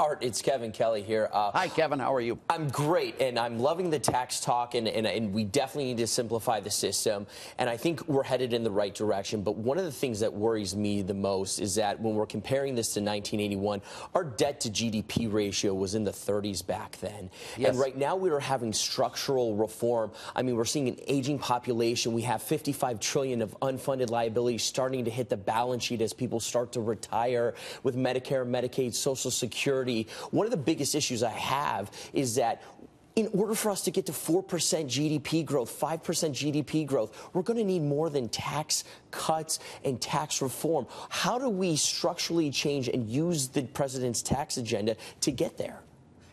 Art, it's Kevin Kelly here. Hi, Kevin. How are you? I'm great, and I'm loving the tax talk, and we definitely need to simplify the system, and I think we're headed in the right direction. But one of the things that worries me the most is that when we're comparing this to 1981, our debt to GDP ratio was in the 30s back then. Yes. And right now we are having structural reform. I mean, we're seeing an aging population. We have $55 trillion of unfunded liabilities starting to hit the balance sheet as people start to retire with Medicare, Medicaid, Social Security. One of the biggest issues I have is that in order for us to get to 4% GDP growth, 5% GDP growth, we're going to need more than tax cuts and tax reform. How do we structurally change and use the president's tax agenda to get there?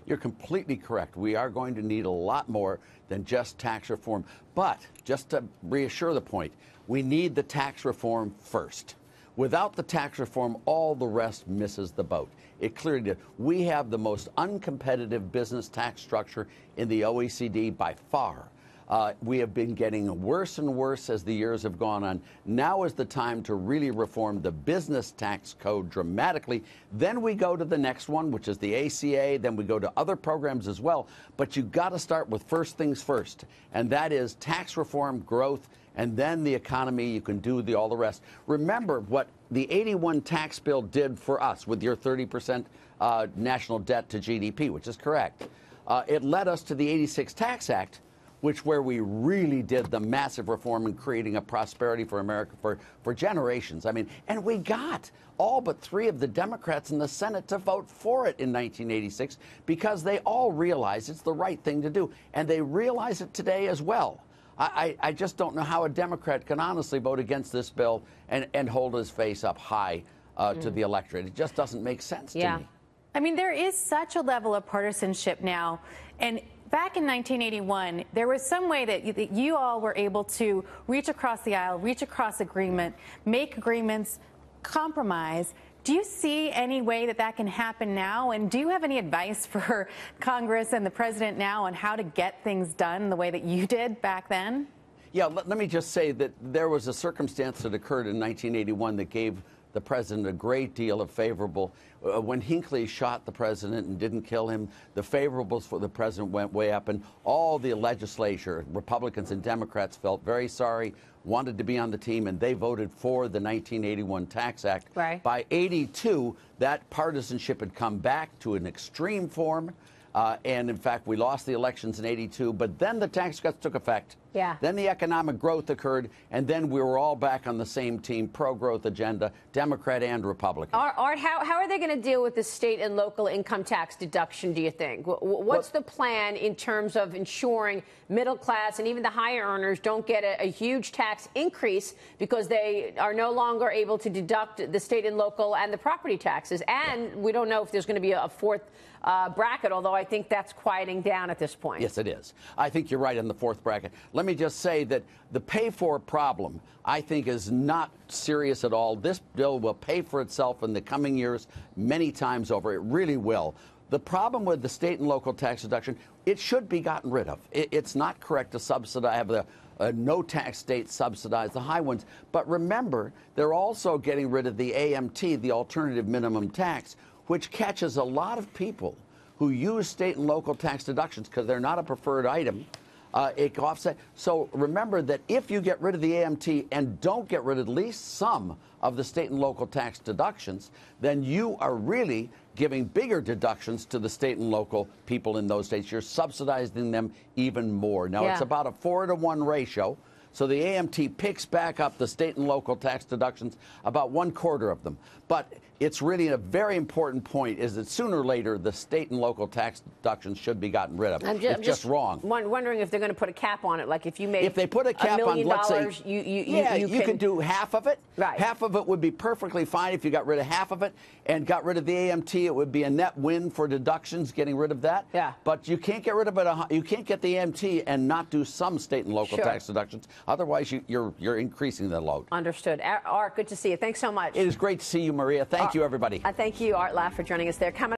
You're completely correct. We are going to need a lot more than just tax reform. But just to reassure the point, we need the tax reform first. Without the tax reform, all the rest misses the boat. It clearly did. We have the most uncompetitive business tax structure in the OECD by far. We have been getting worse and worse as the years have gone on. Now is the time to really reform the business tax code dramatically. Then we go to the next one, which is the ACA. Then we go to other programs as well. But you've got to start with first things first, and that is tax reform, growth, and then the economy. You can do all the rest. Remember what the 81 tax bill did for us with your 30% national debt to GDP, which is correct. It led us to the 86 Tax Act, where we really did the massive reform in creating a prosperity for America for generations. I mean, and we got all but 3 of the Democrats in the Senate to vote for it in 1986 because they all realize it's the right thing to do. And they realize it today as well. I just don't know how a Democrat can honestly vote against this bill and hold his face up high to the electorate. It just doesn't make sense to me. I mean, there is such a level of partisanship now. And back in 1981, there was some way that you all were able to reach across the aisle, reach across agreement, make agreements, compromise. Do you see any way that that can happen now? And do you have any advice for Congress and the president now on how to get things done the way that you did back then? Yeah, let me just say that there was a circumstance that occurred in 1981 that gave the president a great deal of favorable. When Hinckley shot the president and didn't kill him, the favorables for the president went way up, and all the legislature, Republicans and Democrats, felt very sorry, wanted to be on the team, and they voted for the 1981 Tax Act. Right. By 82, that partisanship had come back to an extreme form. And in fact, we lost the elections in 82, but then the tax cuts took effect. Yeah. Then the economic growth occurred, and then we were all back on the same team, pro-growth agenda, Democrat and Republican. Art, how are they going to deal with the state and local income tax deduction, do you think? What's the plan in terms of ensuring middle class and even the higher earners don't get a huge tax increase because they are no longer able to deduct the state and local and the property taxes? And we don't know if there's going to be a fourth bracket, although I think that's quieting down at this point. Yes, it is. I think you're right on the fourth bracket. Let me just say that the pay-for problem, I think, is not serious at all. This bill will pay for itself in the coming years many times over. It really will. The problem with the state and local tax deduction, it should be gotten rid of. It's not correct to subsidize, have the no-tax states subsidize the high ones. But remember, they're also getting rid of the AMT, the alternative minimum tax, which catches a lot of people who use state and local tax deductions because they're not a preferred item. It offset. So remember that if you get rid of the AMT and don't get rid of at least some of the state and local tax deductions, then you are really giving bigger deductions to the state and local people in those states. You're subsidizing them even more. Now, it's about a 4-to-1 ratio. So the AMT picks back up the state and local tax deductions, about 1/4 of them. But it's really a very important point is that sooner or later the state and local tax deductions should be gotten rid of. It's just wrong. Wondering if they're going to put a cap on it, like if you made if they put a cap on, let's say, you could do half of it. Right. Half of it would be perfectly fine if you got rid of half of it and got rid of the AMT. It would be a net win for deductions, getting rid of that. Yeah. But you can't get rid of it. You can't get the AMT and not do some state and local tax deductions. Otherwise, you're increasing the load. Understood. Art, good to see you. Thanks so much. It is great to see you, Maria. Thank you, everybody. Thank you, Art Laffer, for joining us there.